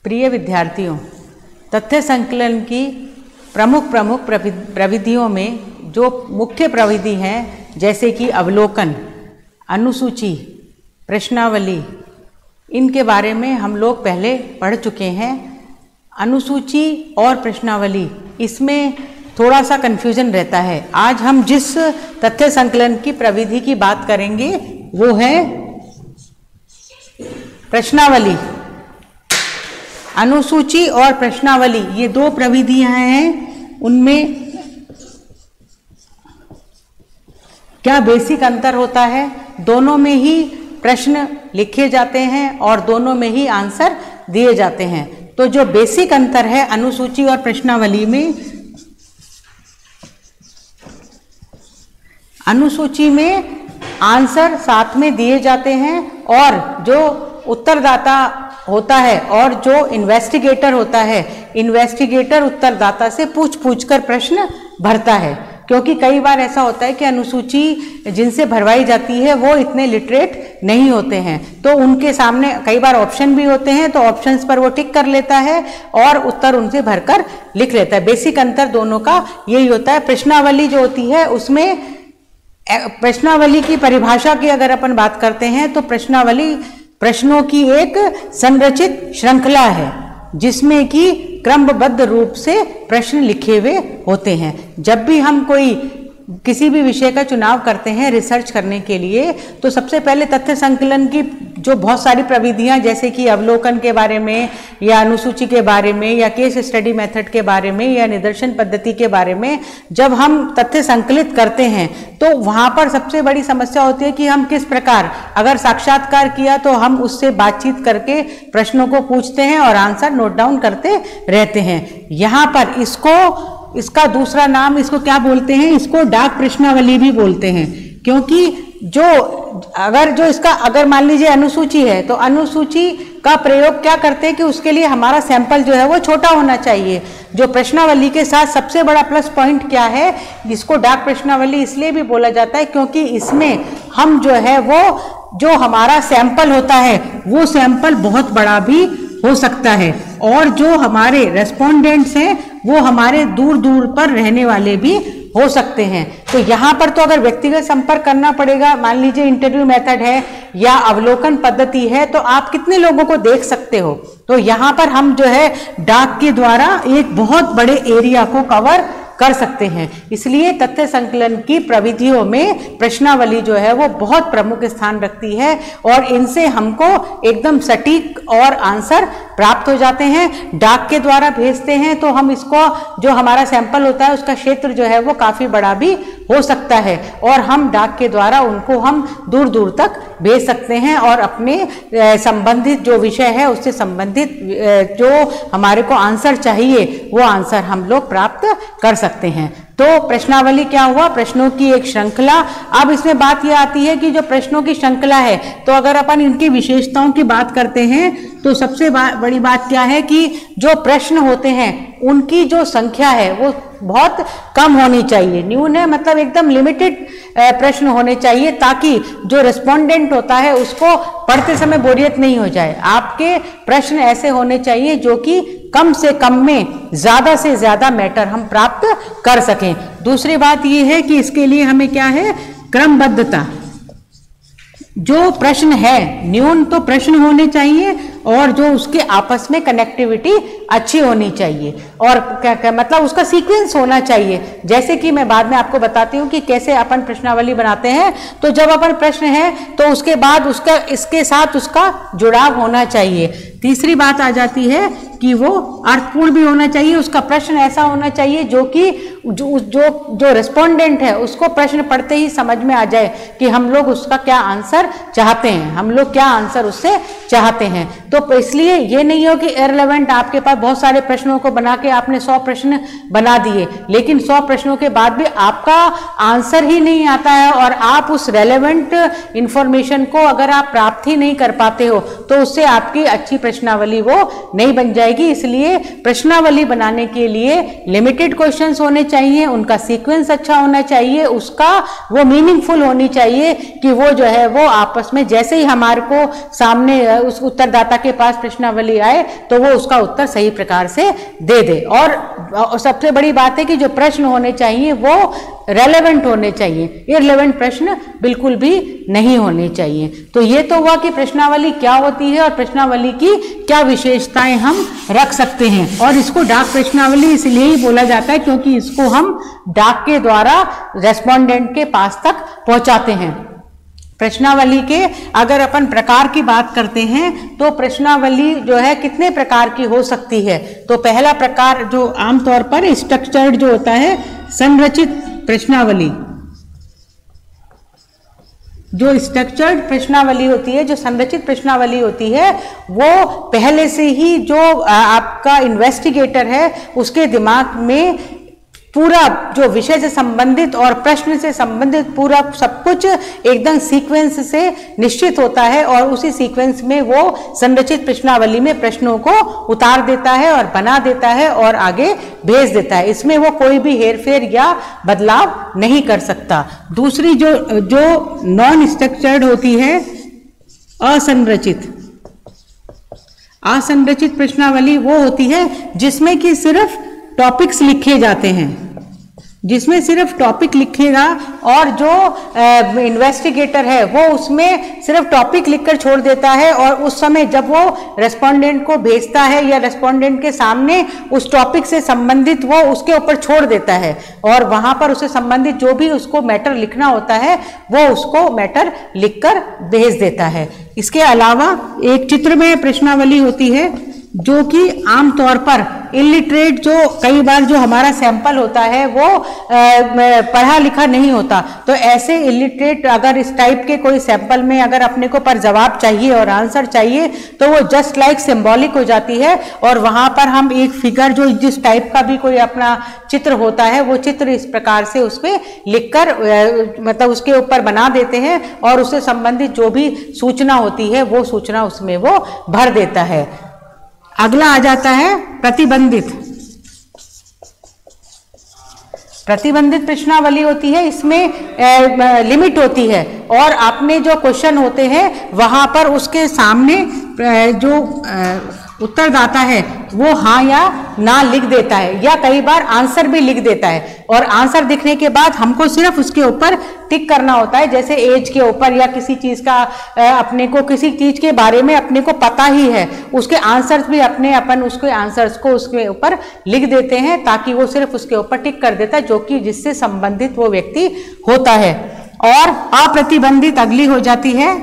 प्रिय विद्यार्थियों, तथ्य संकलन की प्रमुख प्रविधियों में जो मुख्य प्रविधि हैं जैसे कि अवलोकन, अनुसूची, प्रश्नावली, इनके बारे में हम लोग पहले पढ़ चुके हैं। अनुसूची और प्रश्नावली इसमें थोड़ा सा कन्फ्यूजन रहता है। आज हम जिस तथ्य संकलन की प्रविधि की बात करेंगे वो है प्रश्नावली। अनुसूची और प्रश्नावली ये दो प्रविधियां हैं, उनमें क्या बेसिक अंतर होता है? दोनों में ही प्रश्न लिखे जाते हैं और दोनों में ही आंसर दिए जाते हैं। तो जो बेसिक अंतर है अनुसूची और प्रश्नावली में, अनुसूची में आंसर साथ में दिए जाते हैं और जो उत्तरदाता होता है और जो इन्वेस्टिगेटर होता है, इन्वेस्टिगेटर उत्तरदाता से पूछ कर प्रश्न भरता है। क्योंकि कई बार ऐसा होता है कि अनुसूची जिनसे भरवाई जाती है वो इतने लिटरेट नहीं होते हैं, तो उनके सामने कई बार ऑप्शन भी होते हैं, तो ऑप्शंस पर वो टिक कर लेता है और उत्तर उनसे भरकर लिख लेता है। बेसिक अंतर दोनों का यही होता है। प्रश्नावली जो होती है उसमें, प्रश्नावली की परिभाषा की अगर अपन बात करते हैं तो प्रश्नावली प्रश्नों की एक संरचित श्रृंखला है जिसमें कि क्रमबद्ध रूप से प्रश्न लिखे हुए होते हैं। जब भी हम किसी भी विषय का चुनाव करते हैं रिसर्च करने के लिए, तो सबसे पहले तथ्य संकलन की जो बहुत सारी प्रविधियां जैसे कि अवलोकन के बारे में या अनुसूची के बारे में या केस स्टडी मेथड के बारे में या निदर्शन पद्धति के बारे में जब हम तथ्य संकलित करते हैं तो वहां पर सबसे बड़ी समस्या होती है कि हम किस प्रकार, अगर साक्षात्कार किया तो हम उससे बातचीत करके प्रश्नों को पूछते हैं और आंसर नोट डाउन करते रहते हैं। यहाँ पर इसका दूसरा नाम इसको क्या बोलते हैं? इसको डाक प्रश्नावली भी बोलते हैं। क्योंकि अगर मान लीजिए अनुसूची है तो अनुसूची का प्रयोग क्या करते हैं कि उसके लिए हमारा सैंपल जो है वो छोटा होना चाहिए। जो प्रश्नावली के साथ सबसे बड़ा प्लस पॉइंट क्या है, इसको डाक प्रश्नावली इसलिए भी बोला जाता है क्योंकि इसमें हम जो है वो जो हमारा सैंपल होता है वो सैंपल बहुत बड़ा भी हो सकता है और जो हमारे रेस्पोंडेंट्स हैं वो हमारे दूर दूर पर रहने वाले भी हो सकते हैं। तो यहाँ पर तो अगर व्यक्तिगत संपर्क करना पड़ेगा, मान लीजिए इंटरव्यू मेथड है या अवलोकन पद्धति है, तो आप कितने लोगों को देख सकते हो। तो यहाँ पर हम जो है डाक के द्वारा एक बहुत बड़े एरिया को कवर कर सकते हैं। इसलिए तथ्य संकलन की प्रविधियों में प्रश्नावली जो है वो बहुत प्रमुख स्थान रखती है और इनसे हमको एकदम सटीक और आंसर प्राप्त हो जाते हैं। डाक के द्वारा भेजते हैं तो हम इसको, जो हमारा सैंपल होता है उसका क्षेत्र जो है वो काफ़ी बड़ा भी हो सकता है और हम डाक के द्वारा उनको हम दूर दूर तक भेज सकते हैं और अपने संबंधित जो विषय है उससे संबंधित जो हमारे को आंसर चाहिए वो आंसर हम लोग प्राप्त कर सकते हैं। तो प्रश्नावली क्या हुआ? प्रश्नों की एक श्रृंखला। अब इसमें बात यह आती है कि जो प्रश्नों की श्रृंखला है तो अगर अपन इनकी विशेषताओं की बात करते हैं तो सबसे बड़ी बात क्या है कि जो प्रश्न होते हैं उनकी जो संख्या है वो बहुत कम होनी चाहिए। न्यून है मतलब एकदम लिमिटेड प्रश्न होने चाहिए ताकि जो रेस्पोंडेंट होता है उसको पढ़ते समय बोरियत नहीं हो जाए। आपके प्रश्न ऐसे होने चाहिए जो कि कम से कम में ज्यादा से ज्यादा मैटर हम प्राप्त कर सकें। दूसरी बात यह है कि इसके लिए हमें क्या है? क्रमबद्धता। जो प्रश्न है, न्यून तो प्रश्न होने चाहिए और जो उसके आपस में कनेक्टिविटी अच्छी होनी चाहिए और क्या मतलब उसका सीक्वेंस होना चाहिए। जैसे कि मैं बाद में आपको बताती हूँ कि कैसे अपन प्रश्नावली बनाते हैं। तो जब अपन प्रश्न है तो उसके बाद उसका इसके साथ उसका जुड़ाव होना चाहिए। तीसरी बात आ जाती है कि वो अर्थपूर्ण भी होना चाहिए। उसका प्रश्न ऐसा होना चाहिए जो कि जो रेस्पोंडेंट है उसको प्रश्न पढ़ते ही समझ में आ जाए कि हम लोग उसका क्या आंसर चाहते हैं, हम लोग क्या आंसर उससे चाहते हैं। तो इसलिए ये नहीं हो कि इररिलेवेंट आपके पास बहुत सारे प्रश्नों को बना के आपने 100 प्रश्न बना दिए, लेकिन 100 प्रश्नों के बाद भी आपका आंसर ही नहीं आता है और आप उस रेलेवेंट इंफॉर्मेशन को अगर आप प्राप्त ही नहीं कर पाते हो तो उससे आपकी अच्छी प्रश्नावली वो नहीं बन जाएगी। इसलिए प्रश्नावली बनाने के लिए लिमिटेड क्वेश्चंस होने चाहिए, उनका सीक्वेंस अच्छा होना चाहिए, उसका वो मीनिंगफुल होनी चाहिए कि वो जो है वो आपस में जैसे ही हमारे को सामने उस उत्तरदाता के पास प्रश्नावली आए तो वो उसका उत्तर सही प्रकार से दे दे। और सबसे बड़ी बात है कि जो प्रश्न होने चाहिए वो रेलेवेंट होने चाहिए, इररिलेवेंट प्रश्न बिल्कुल भी नहीं होने चाहिए। तो ये तो हुआ कि प्रश्नावली क्या होती है और प्रश्नावली की क्या विशेषताएं हम रख सकते हैं। और इसको डाक प्रश्नावली इसलिए ही बोला जाता है क्योंकि इसको हम डाक के द्वारा रेस्पोंडेंट के पास तक पहुंचाते हैं। प्रश्नावली के अगर अपन प्रकार की बात करते हैं तो प्रश्नावली जो है कितने प्रकार की हो सकती है। तो पहला प्रकार जो आमतौर पर स्ट्रक्चर्ड जो होता है, संरचित प्रश्नावली। जो स्ट्रक्चर्ड प्रश्नावली होती है, जो संरचित प्रश्नावली होती है, वो पहले से ही जो आपका इन्वेस्टिगेटर है उसके दिमाग में पूरा जो विषय से संबंधित और प्रश्न से संबंधित पूरा सब कुछ एकदम सीक्वेंस से निश्चित होता है और उसी सीक्वेंस में वो संरचित प्रश्नावली में प्रश्नों को उतार देता है और बना देता है और आगे भेज देता है। इसमें वो कोई भी हेरफेर या बदलाव नहीं कर सकता। दूसरी जो नॉन स्ट्रक्चर्ड होती है, असंरचित प्रश्नावली वो होती है जिसमें कि सिर्फ टॉपिक्स लिखे जाते हैं, जिसमें सिर्फ टॉपिक लिखेगा और जो इन्वेस्टिगेटर है वो उसमें सिर्फ टॉपिक लिखकर छोड़ देता है और उस समय जब वो रेस्पोंडेंट को भेजता है या रेस्पोंडेंट के सामने उस टॉपिक से संबंधित वो उसके ऊपर छोड़ देता है और वहां पर उससे संबंधित जो भी उसको मैटर लिखना होता है वो उसको मैटर लिखकर भेज देता है। इसके अलावा एक चित्रमय प्रश्नावली होती है जो कि आमतौर पर इलिटरेट, जो कई बार जो हमारा सैंपल होता है वो पढ़ा लिखा नहीं होता, तो ऐसे इलिटरेट अगर इस टाइप के कोई सैंपल में अगर अपने को पर जवाब चाहिए और आंसर चाहिए तो वो जस्ट लाइक सिंबॉलिक हो जाती है और वहां पर हम एक फिगर जो जिस टाइप का भी कोई अपना चित्र होता है वो चित्र इस प्रकार से उसमें लिखकर मतलब उसके ऊपर बना देते हैं और उससे संबंधित जो भी सूचना होती है वो सूचना उसमें वो भर देता है। अगला आ जाता है प्रतिबंधित प्रश्नावली होती है। इसमें लिमिट होती है और आपने जो क्वेश्चन होते हैं वहां पर उसके सामने जो उत्तरदाता है वो हाँ या ना लिख देता है या कई बार आंसर भी लिख देता है और आंसर दिखने के बाद हमको सिर्फ उसके ऊपर टिक करना होता है, जैसे एज के ऊपर या किसी चीज का अपने को किसी चीज के बारे में अपने को पता ही है, उसके आंसर्स भी अपन उसके आंसर्स को उसके ऊपर लिख देते हैं ताकि वो सिर्फ उसके ऊपर टिक कर देता है जो कि जिससे संबंधित वो व्यक्ति होता है। और अप्रतिबंधित अगली हो जाती है।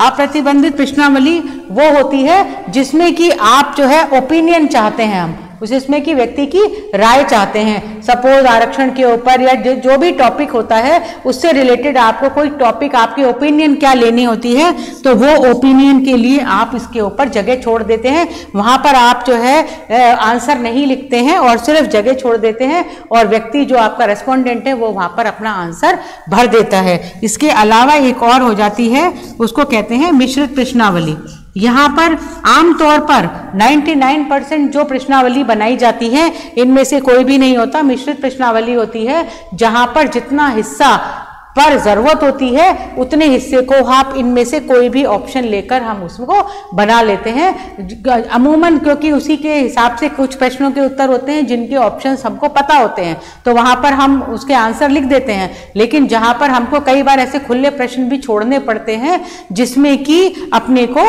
अप्रतिबंधित प्रश्नावली वो होती है जिसमें कि आप जो है ओपिनियन चाहते हैं, हम जिसमें कि व्यक्ति की राय चाहते हैं। सपोज आरक्षण के ऊपर या जो भी टॉपिक होता है उससे रिलेटेड आपको कोई टॉपिक आपकी ओपिनियन क्या लेनी होती है तो वो ओपिनियन के लिए आप इसके ऊपर जगह छोड़ देते हैं। वहां पर आप जो है आंसर नहीं लिखते हैं और सिर्फ जगह छोड़ देते हैं और व्यक्ति जो आपका रेस्पोंडेंट है वो वहां पर अपना आंसर भर देता है। इसके अलावा एक और हो जाती है, उसको कहते हैं मिश्रित प्रश्नावली। यहाँ पर आमतौर पर 99% जो प्रश्नावली बनाई जाती है इनमें से कोई भी नहीं होता, मिश्रित प्रश्नावली होती है जहां पर जितना हिस्सा पर जरूरत होती है उतने हिस्से को आप इनमें से कोई भी ऑप्शन लेकर हम उसको बना लेते हैं अमूमन, क्योंकि उसी के हिसाब से कुछ प्रश्नों के उत्तर होते हैं जिनके ऑप्शंस हमको पता होते हैं तो वहां पर हम उसके आंसर लिख देते हैं। लेकिन जहां पर हमको कई बार ऐसे खुले प्रश्न भी छोड़ने पड़ते हैं जिसमें कि अपने को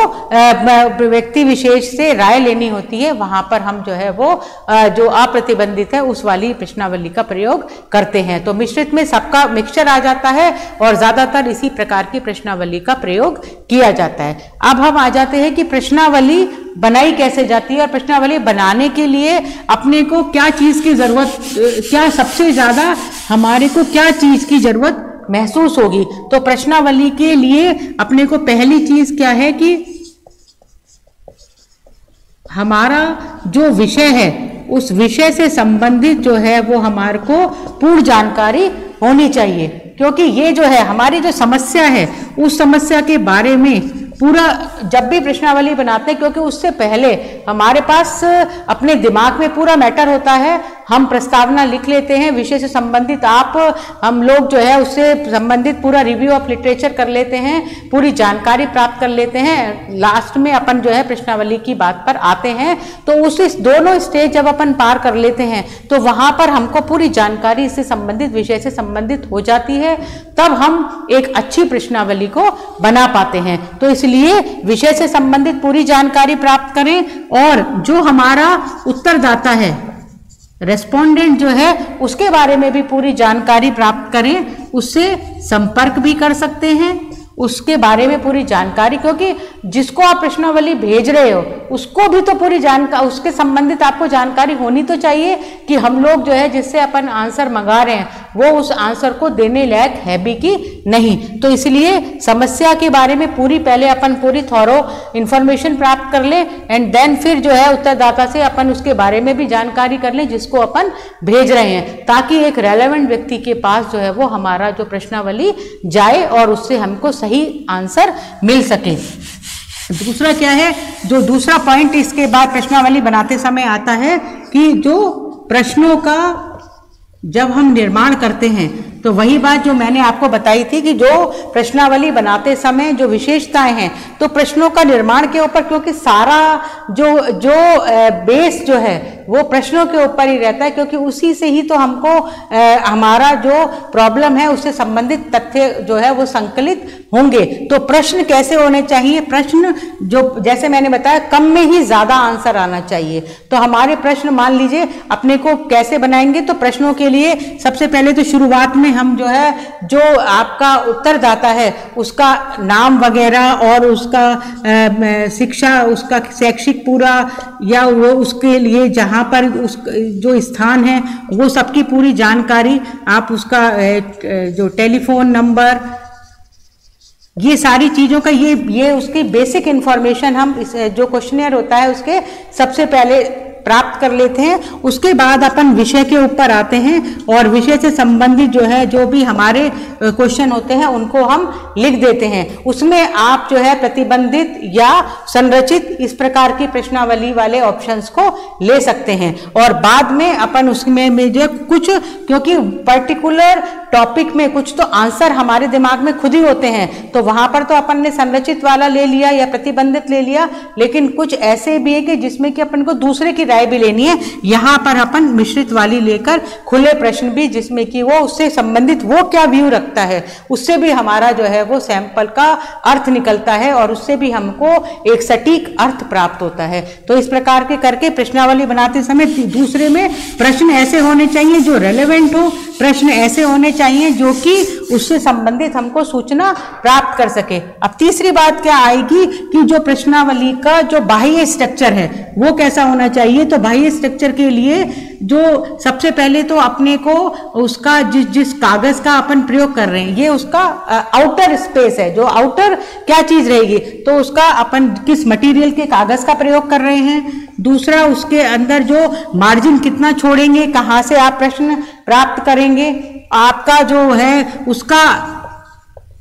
व्यक्ति विशेष से राय लेनी होती है, वहां पर हम जो है वो जो अप्रतिबंधित है उस वाली प्रश्नावली का प्रयोग करते हैं। तो मिश्रित में सबका मिक्सचर आ जाता है और ज्यादातर इसी प्रकार की प्रश्नावली का प्रयोग किया जाता है। अब हम आ जाते हैं कि प्रश्नावली बनाई कैसे जाती है और प्रश्नावली बनाने के लिए अपने को क्या चीज की जरूरत, क्या सबसे ज्यादा हमारे को क्या चीज की जरूरत महसूस होगी। तो प्रश्नावली के लिए अपने को पहली चीज क्या है कि हमारा जो विषय है उस विषय से संबंधित जो है वो हमारे को पूर्ण जानकारी होनी चाहिए, क्योंकि ये जो है हमारी जो समस्या है उस समस्या के बारे में पूरा जब भी प्रश्नावली बनाते हैं, क्योंकि उससे पहले हमारे पास अपने दिमाग में पूरा मैटर होता है हम प्रस्तावना लिख लेते हैं, विषय से संबंधित हम लोग जो है उससे संबंधित पूरा रिव्यू ऑफ लिटरेचर कर लेते हैं, पूरी जानकारी प्राप्त कर लेते हैं, लास्ट में अपन जो है प्रश्नावली की बात पर आते हैं। तो उस दोनों स्टेज जब अपन पार कर लेते हैं तो वहां पर हमको पूरी जानकारी इससे संबंधित, विषय से संबंधित हो जाती है, तब हम एक अच्छी प्रश्नावली को बना पाते हैं। तो इसलिए विषय से संबंधित पूरी जानकारी प्राप्त करें और जो हमारा उत्तरदाता है, रेस्पोंडेंट जो है, उसके बारे में भी पूरी जानकारी प्राप्त करें, उससे संपर्क भी कर सकते हैं, उसके बारे में पूरी जानकारी, क्योंकि जिसको आप प्रश्नावली भेज रहे हो उसको भी तो पूरी जानकारी, उसके संबंधित आपको जानकारी होनी तो चाहिए कि हम लोग जो है जिससे अपन आंसर मंगा रहे हैं वो उस आंसर को देने लायक है भी कि नहीं। तो इसलिए समस्या के बारे में पहले अपन पूरी थॉरो इंफॉर्मेशन प्राप्त कर लें एंड देन फिर जो है उत्तरदाता से अपन उसके बारे में भी जानकारी कर लें जिसको अपन भेज रहे हैं, ताकि एक रेलेवेंट व्यक्ति के पास जो है वो हमारा जो प्रश्नावली जाए और उससे हमको सही आंसर मिल सके। दूसरा क्या है, जो दूसरा पॉइंट इसके बाद प्रश्नावली बनाते समय आता है कि जो प्रश्नों का जब हम निर्माण करते हैं तो वही बात जो मैंने आपको बताई थी कि जो प्रश्नावली बनाते समय जो विशेषताएं हैं, तो प्रश्नों का निर्माण के ऊपर, क्योंकि सारा जो बेस जो है वो प्रश्नों के ऊपर ही रहता है, क्योंकि उसी से ही तो हमको हमारा जो प्रॉब्लम है उससे संबंधित तथ्य जो है वो संकलित होंगे। तो प्रश्न कैसे होने चाहिए, प्रश्न जो जैसे मैंने बताया कम में ही ज्यादा आंसर आना चाहिए। तो हमारे प्रश्न मान लीजिए अपने को कैसे बनाएंगे, तो प्रश्नों के लिए सबसे पहले तो शुरुआत में हम जो है जो आपका उत्तरदाता है उसका नाम वगैरह और उसका शिक्षा, उसका शैक्षिक पूरा या वो उसके लिए जहाँ पर उस जो स्थान है वो सबकी पूरी जानकारी, आप उसका जो टेलीफोन नंबर, ये सारी चीज़ों का ये उसकी बेसिक इंफॉर्मेशन हम इस जो क्वेश्चनियर होता है उसके सबसे पहले प्राप्त कर लेते हैं। उसके बाद अपन विषय के ऊपर आते हैं और विषय से संबंधित जो है जो भी हमारे क्वेश्चन होते हैं उनको हम लिख देते हैं। उसमें आप जो है प्रतिबंधित या संरचित इस प्रकार की प्रश्नावली वाले ऑप्शंस को ले सकते हैं और बाद में अपन उसमें जो कुछ, क्योंकि पर्टिकुलर टॉपिक में कुछ तो आंसर हमारे दिमाग में खुद ही होते हैं, तो वहां पर तो अपन ने संरचित वाला ले लिया या प्रतिबंधित ले लिया, लेकिन कुछ ऐसे भी है कि जिसमें कि अपन को दूसरे की राय भी लेनी है। यहाँ पर अपन मिश्रित वाली लेकर खुले प्रश्न भी, जिसमें कि वो उससे संबंधित वो क्या व्यू रखता है उससे भी हमारा जो है वो सैंपल का अर्थ निकलता है और उससे भी हमको एक सटीक अर्थ प्राप्त होता है। तो इस प्रकार के करके प्रश्नावली बनाते समय दूसरे में प्रश्न ऐसे होने चाहिए जो रेलेवेंट हो, प्रश्न ऐसे होने चाहिए जो कि उससे संबंधित हमको सूचना प्राप्त कर सके। अब तीसरी बात क्या आएगी कि जो प्रश्नावली का जो बाह्य स्ट्रक्चर है वो कैसा होना चाहिए। तो बाह्य स्ट्रक्चर के लिए जो सबसे पहले तो अपने को उसका जिस कागज का अपन प्रयोग कर रहे हैं ये उसका आउटर स्पेस है, जो आउटर क्या चीज रहेगी, तो उसका अपन किस मटेरियल के कागज का प्रयोग कर रहे हैं। दूसरा, उसके अंदर जो मार्जिन कितना छोड़ेंगे, कहाँ से आप प्रश्न प्राप्त करेंगे, आपका जो है उसका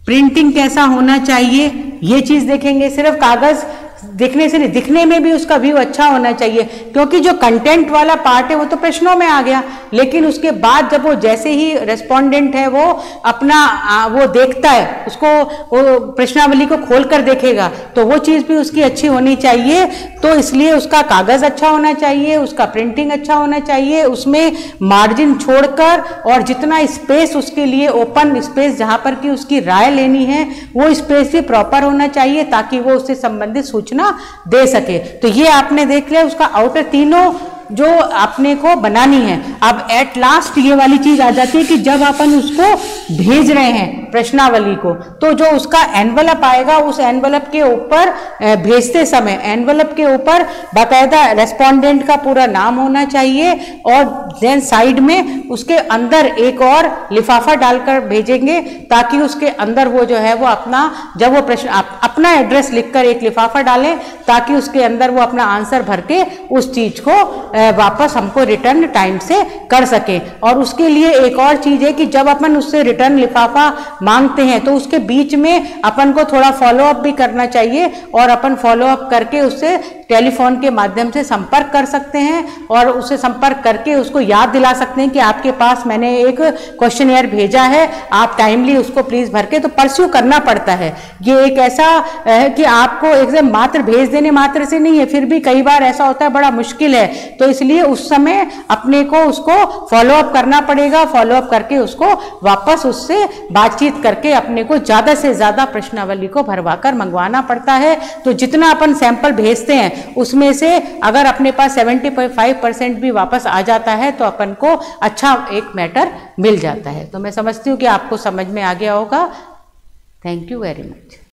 प्रिंटिंग कैसा होना चाहिए, ये चीज देखेंगे। सिर्फ कागज दिखने से नहीं, दिखने में भी उसका व्यू अच्छा होना चाहिए, क्योंकि जो कंटेंट वाला पार्ट है वो तो प्रश्नों में आ गया, लेकिन उसके बाद जब वो जैसे ही रेस्पोंडेंट है वो अपना वो देखता है, उसको वो प्रश्नावली को खोलकर देखेगा तो वो चीज़ भी उसकी अच्छी होनी चाहिए। तो इसलिए उसका कागज अच्छा होना चाहिए, उसका प्रिंटिंग अच्छा होना चाहिए, उसमें मार्जिन छोड़कर और जितना स्पेस उसके लिए ओपन स्पेस जहाँ पर कि उसकी राय लेनी है वो स्पेस भी प्रॉपर होना चाहिए, ताकि वो उससे संबंधित सूचना दे सके। तो ये आपने देख लिया उसका आउटर तीनों जो अपने को बनानी है। अब एट लास्ट ये वाली चीज आ जाती है कि जब अपन उसको भेज रहे हैं प्रश्नावली को, तो जो उसका एनवलप आएगा उस एनवलप के ऊपर भेजते समय एनवलप के ऊपर बाकायदा रेस्पोंडेंट का पूरा नाम होना चाहिए और देन साइड में उसके अंदर एक और लिफाफा डालकर भेजेंगे, ताकि उसके अंदर वो जो है वो अपना, जब वो प्रश्न अपना एड्रेस लिखकर एक लिफाफा डालें ताकि उसके अंदर वो अपना आंसर भर के उस चीज को वापस हमको रिटर्न टाइम से कर सके। और उसके लिए एक और चीज है कि जब अपन उससे रिटर्न लिफाफा मांगते हैं तो उसके बीच में अपन को थोड़ा फॉलो अप भी करना चाहिए और अपन फॉलो अप करके उससे टेलीफोन के माध्यम से संपर्क कर सकते हैं और उससे संपर्क करके उसको याद दिला सकते हैं कि आपके पास मैंने एक क्वेश्चनएयर भेजा है, आप टाइमली उसको प्लीज भर के, तो परस्यू करना पड़ता है। ये एक ऐसा है कि आपको एकदम मात्र भेज देने मात्र से नहीं है, फिर भी कई बार ऐसा होता है बड़ा मुश्किल है, तो इसलिए उस समय अपने को उसको फॉलोअप करना पड़ेगा। फॉलोअप करके उसको वापस उससे बातचीत करके अपने को ज्यादा से ज्यादा प्रश्नावली को भरवाकर मंगवाना पड़ता है। तो जितना अपन सैंपल भेजते हैं उसमें से अगर अपने पास 75% भी वापस आ जाता है तो अपन को अच्छा एक मैटर मिल जाता है। तो मैं समझती हूँ कि आपको समझ में आ गया होगा। Thank you very much.